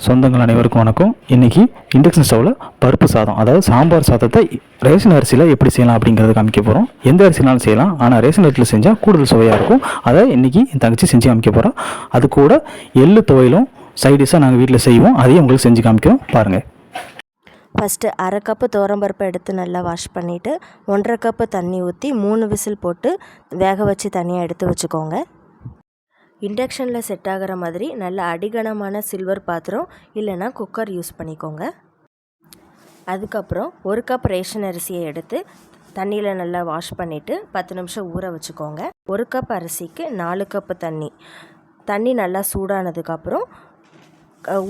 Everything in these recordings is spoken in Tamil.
சொந்தங்கள் அனைவருக்கும் வணக்கம். இன்றைக்கி இண்டக்ஷன் ஸ்டவ்வில் பருப்பு சாதம், அதாவது சாம்பார் சாதத்தை ரேஷன் அரிசியில் எப்படி செய்யலாம் அப்படிங்கிறத காமிக்க போகிறோம். எந்த அரிசினாலும் செய்யலாம், ஆனால் ரேஷன் அரிசியில் செஞ்சால் கூடுதல் சுவையாக இருக்கும். அதை இன்றைக்கி என் தங்கச்சி செஞ்சு காமிக்க போகிறோம். அது கூட எள்ளு துவையிலும் சைடிஷாக நாங்கள் வீட்டில் செய்வோம், அதையும் உங்களுக்கு செஞ்சு காமிக்கிறோம், பாருங்கள். ஃபஸ்ட்டு அரை கப்பு துவரம்பருப்பை எடுத்து நல்லா வாஷ் பண்ணிவிட்டு 1.5 கப்பு தண்ணி ஊற்றி 3 விசில் போட்டு வேக வச்சு தனியாக எடுத்து வச்சுக்கோங்க. இண்டக்ஷனில் செட் ஆகிற மாதிரி நல்ல அடிகனமான சில்வர் பாத்திரம் இல்லைன்னா குக்கர் யூஸ் பண்ணிக்கோங்க. அதுக்கப்புறம் 1 கப் ரேஷன் அரிசியை எடுத்து தண்ணியில் நல்லா வாஷ் பண்ணிவிட்டு 10 நிமிஷம் ஊற வச்சுக்கோங்க. 1 கப் அரிசிக்கு 4 கப்பு தண்ணி நல்லா சூடானதுக்கப்புறம்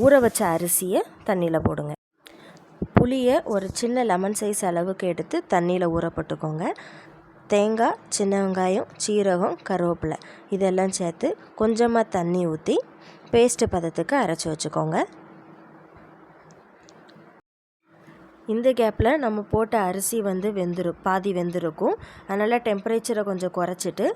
ஊற வச்ச அரிசியை தண்ணியில் போடுங்க. புளியை ஒரு சின்ன லெமன் சைஸ் அளவுக்கு எடுத்து தண்ணியில் ஊற போட்டுக்கோங்க. தேங்காய், சின்ன வெங்காயம், சீரகம், கருவேப்பிலை இதெல்லாம் சேர்த்து கொஞ்சமாக தண்ணி ஊற்றி பேஸ்ட்டு பதத்துக்கு அரைச்சி வச்சுக்கோங்க. இந்த கேப்பில் நம்ம போட்ட அரிசி பாதி வெந்திருக்கும். அதனால் டெம்பரேச்சரை கொஞ்சம் குறைச்சிட்டு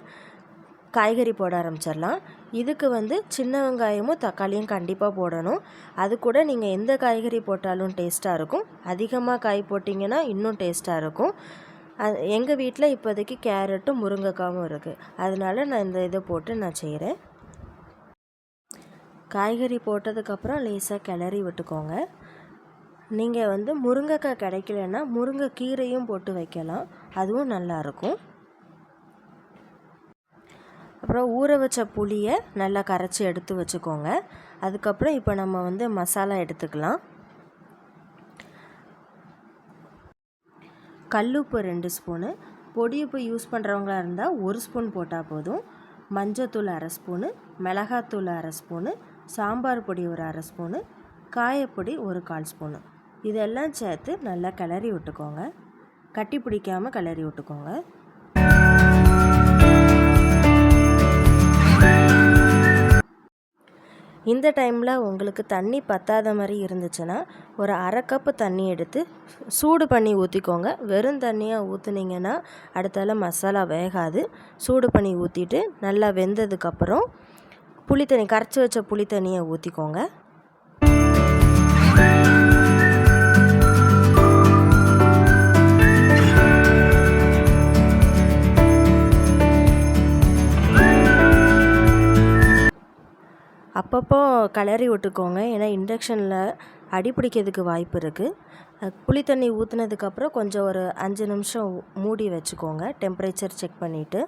காய்கறி போட ஆரம்பிச்சிடலாம். இதுக்கு சின்ன வெங்காயமும் தக்காளியும் கண்டிப்பாக போடணும். அது கூட நீங்கள் எந்த காய்கறி போட்டாலும் டேஸ்ட்டாக இருக்கும். அதிகமாக காய் போட்டிங்கன்னா இன்னும் டேஸ்ட்டாக இருக்கும். எங்கள் வீட்டில் இப்போதைக்கு கேரட்டும் முருங்கைக்காவும் இருக்குது, அதனால நான் இந்த இதை போட்டு நான் செய்கிறேன். காய்கறி போட்டதுக்கப்புறம் லேசாக கிளறி விட்டுக்கோங்க. நீங்கள் முருங்கைக்காய் கிடைக்கலன்னா முருங்கைக்கீரையும் போட்டு வைக்கலாம், அதுவும் நல்லாயிருக்கும். அப்புறம் ஊற வச்ச புளியை நல்லா கரைச்சி எடுத்து வச்சுக்கோங்க. அதுக்கப்புறம் இப்போ நம்ம மசாலா எடுத்துக்கலாம். கல்லுப்பு 2 ஸ்பூனு, பொடி உப்பு யூஸ் பண்ணுறவங்களா இருந்தால் 1 ஸ்பூன் போட்டால் போதும். மஞ்சத்தூள் 1/2 ஸ்பூனு, மிளகாத்தூள் 1/2 ஸ்பூனு, சாம்பார் பொடி ஒரு 1/2 ஸ்பூனு, காயப்பொடி ஒரு 1/4 ஸ்பூனு இதெல்லாம் சேர்த்து நல்லா கிளறி விட்டுக்கோங்க. கட்டி பிடிக்காமல் கிளறி விட்டுக்கோங்க. இந்த டைமில் உங்களுக்கு தண்ணி பத்தாத மாதிரி இருந்துச்சுன்னா ஒரு 1/2 கப்பு தண்ணி எடுத்து சூடு பண்ணி ஊற்றிக்கோங்க. வெறும் தண்ணியாக ஊற்றுனீங்கன்னா அடுத்தால மசாலா வேகாது. சூடு பண்ணி ஊற்றிட்டு நல்லா வெந்ததுக்கப்புறம் கரைச்சி வச்ச புளி தண்ணியை ஊற்றிக்கோங்க. அப்பப்போ கிளறி விட்டுக்கோங்க, ஏன்னா இண்டக்ஷனில் அடி பிடிக்கிறதுக்கு வாய்ப்பு இருக்குது. புளி தண்ணி ஊற்றுனதுக்கப்புறம் கொஞ்சம் ஒரு 5 நிமிஷம் மூடி வச்சுக்கோங்க, டெம்பரேச்சர் செக் பண்ணிவிட்டு.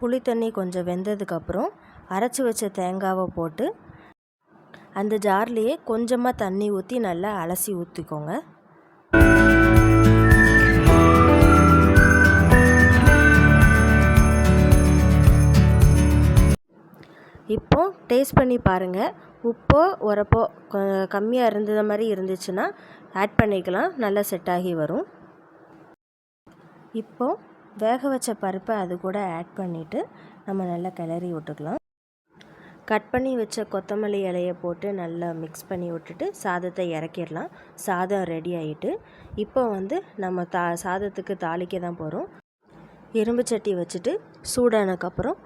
புளி தண்ணி கொஞ்சம் வெந்ததுக்கப்புறம் அரைச்சி வச்ச தேங்காவை போட்டு அந்த ஜார்லேயே கொஞ்சமாக தண்ணி ஊற்றி நல்லா அலசி ஊற்றிக்கோங்க. இப்போ டேஸ்ட் பண்ணி பாருங்கள். உப்போ உரப்போ கம்மியாக இருந்தது மாதிரி இருந்துச்சுன்னா ஆட் பண்ணிக்கலாம், நல்லா செட் ஆகி வரும். இப்போது வேக வச்ச பருப்பை அது கூட ஆட் பண்ணிவிட்டு நம்ம நல்லா கிளறி விட்டுக்கலாம். கட் பண்ணி வச்ச கொத்தமல்லி இலையை போட்டு நல்லா மிக்ஸ் பண்ணி விட்டுட்டு சாதத்தை இறக்கிடலாம். சாதம் ரெடி ஆகிட்டு இப்போ நம்ம சாதத்துக்கு தாளிக்க தான் போகிறோம். இரும்பு சட்டி வச்சுட்டு சூடானதுக்கப்புறம்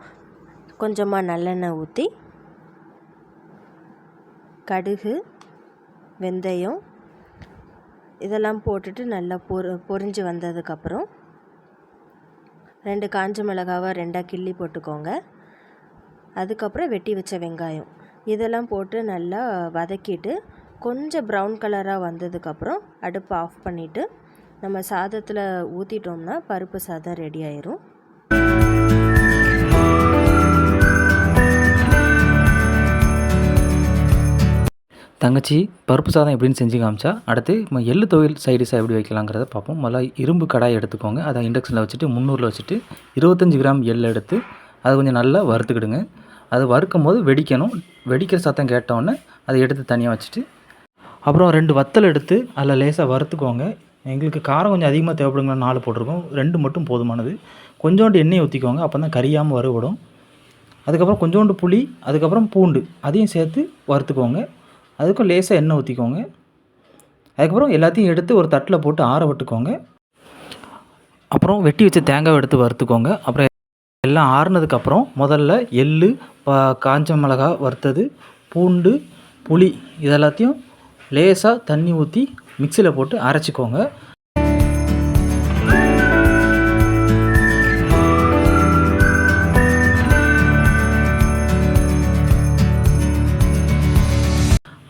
கொஞ்சமாக நல்லெண்ணெய் ஊற்றி கடுகு, வெந்தயம் இதெல்லாம் போட்டுட்டு நல்லா பொரிஞ்சு வந்ததுக்கப்புறம் 2 காஞ்ச மிளகாவை 2ஆக கிள்ளி போட்டுக்கோங்க. அதுக்கப்புறம் வெட்டி வச்ச வெங்காயம் இதெல்லாம் போட்டு நல்லா வதக்கிட்டு கொஞ்சம் ப்ரௌன் கலராக வந்ததுக்கப்புறம் அடுப்பை ஆஃப் பண்ணிவிட்டு நம்ம சாதத்தில் ஊற்றிட்டோம்னா பருப்பு சாதம் ரெடி ஆயிரும். தங்கச்சி பருப்பு சாதம் எப்படின்னு செஞ்சு காமிச்சா, அடுத்து எள்ளு துவையல் சைடிஷாக எப்படி வைக்கலாங்கிறத பார்ப்போம். முதல்ல இரும்பு கடாய் எடுத்துக்கோங்க. அதை இண்டக்ஷனில் வச்சுட்டு 300 வச்சுட்டு 25 கிராம் எள்ளு எடுத்து அதை கொஞ்சம் நல்லா வறுத்துக்கிடுங்க. அது வறுக்கும் போது வெடிக்கணும். வெடிக்கிற சத்தம் கேட்டோன்னே அதை எடுத்து தனியாக வச்சுட்டு அப்புறம் 2 வத்தல் எடுத்து அதில் லேசாக வறுத்துக்கோங்க. எங்களுக்கு காரம் கொஞ்சம் அதிகமாக தேவைப்படுங்களா, 4 போட்டிருக்கோம், 2 மட்டும் போதுமானது. கொஞ்சோண்டு எண்ணெய் ஊற்றிக்கோங்க, அப்போ தான் கரியாமல் வறுபடும். அதுக்கப்புறம் கொஞ்சோண்டு புளி, அதுக்கப்புறம் பூண்டு அதையும் சேர்த்து வறுத்துக்கோங்க. அதுக்கும் லேசாக எண்ணெய் ஊற்றிக்கோங்க. அதுக்கப்புறம் எல்லாத்தையும் எடுத்து ஒரு தட்டில் போட்டு ஆற விட்டுக்கோங்க. அப்புறம் வெட்டி வச்ச தேங்காவை எடுத்து வறுத்துக்கோங்க. அப்புறம் எல்லாம் ஆறுனதுக்கப்புறம் முதல்ல எள்ளு, காஞ்ச மிளகா வறுத்தது, பூண்டு, புளி இதெல்லாத்தையும் லேசாக தண்ணி ஊற்றி மிக்சியில் போட்டு அரைச்சிக்கோங்க.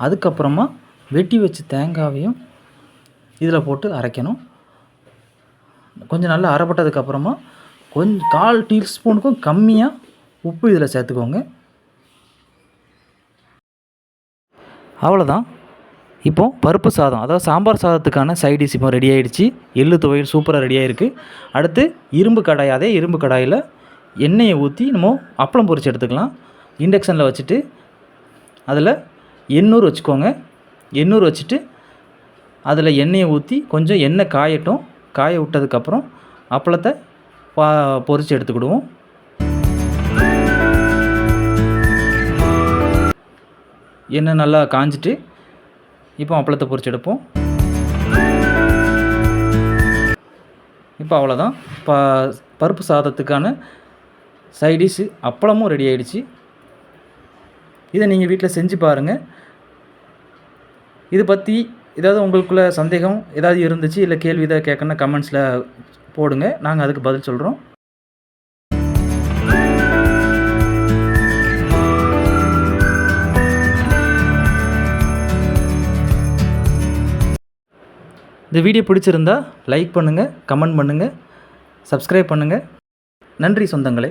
அதுக்கப்புறமா வெட்டி வச்ச தேங்காவையும் இதில் போட்டு அரைக்கணும். கொஞ்சம் நல்லா அரைப்பட்டதுக்கப்புறமா கொஞ்சம் 1/4 டீஸ்பூனுக்கும் கம்மியாக உப்பு இதில் சேர்த்துக்கோங்க. அவ்வளோதான். இப்போது பருப்பு சாதம், அதாவது சாம்பார் சாதத்துக்கான சைட் டிஷ் இப்போ ரெடி ஆகிடுச்சு. எள்ளு துவையல் சூப்பராக ரெடி ஆகிருக்கு. அடுத்து இரும்பு கடாய், அதே இரும்பு கடாயில் எண்ணெயை ஊற்றி நம்ம அப்பளம் பொரித்து எடுத்துக்கலாம். இண்டக்ஷனில் வச்சுட்டு அதில் எண்ணூறு வச்சுக்கோங்க. எண்ணூறு வச்சுட்டு அதில் எண்ணெயை ஊற்றி கொஞ்சம் எண்ணெய் காயட்டும். காய விட்டதுக்கப்புறம் அப்பளத்தை பொரித்து எடுத்துக்கிடுவோம். எண்ணெய் நல்லா காஞ்சிட்டு இப்போ அப்பளத்தை பொரித்து எடுப்போம். இப்போ அவ்வளோதான். பருப்பு சாதத்துக்கான சைடிஷ் அப்பளமும் ரெடி ஆகிடுச்சு. இதை நீங்கள் வீட்டில் செஞ்சு பாருங்கள். இது பற்றி ஏதாவது உங்களுக்குள்ள சந்தேகம் ஏதாவது இருந்துச்சு, இல்லை கேள்வி ஏதாவது கேட்கணுன்னா கமெண்ட்ஸில் போடுங்க. நாங்கள் அதுக்கு பதில் சொல்கிறோம். இந்த வீடியோ பிடிச்சிருந்தா லைக் பண்ணுங்கள், கமெண்ட் பண்ணுங்கள், சப்ஸ்கிரைப் பண்ணுங்கள். நன்றி சொந்தங்களே.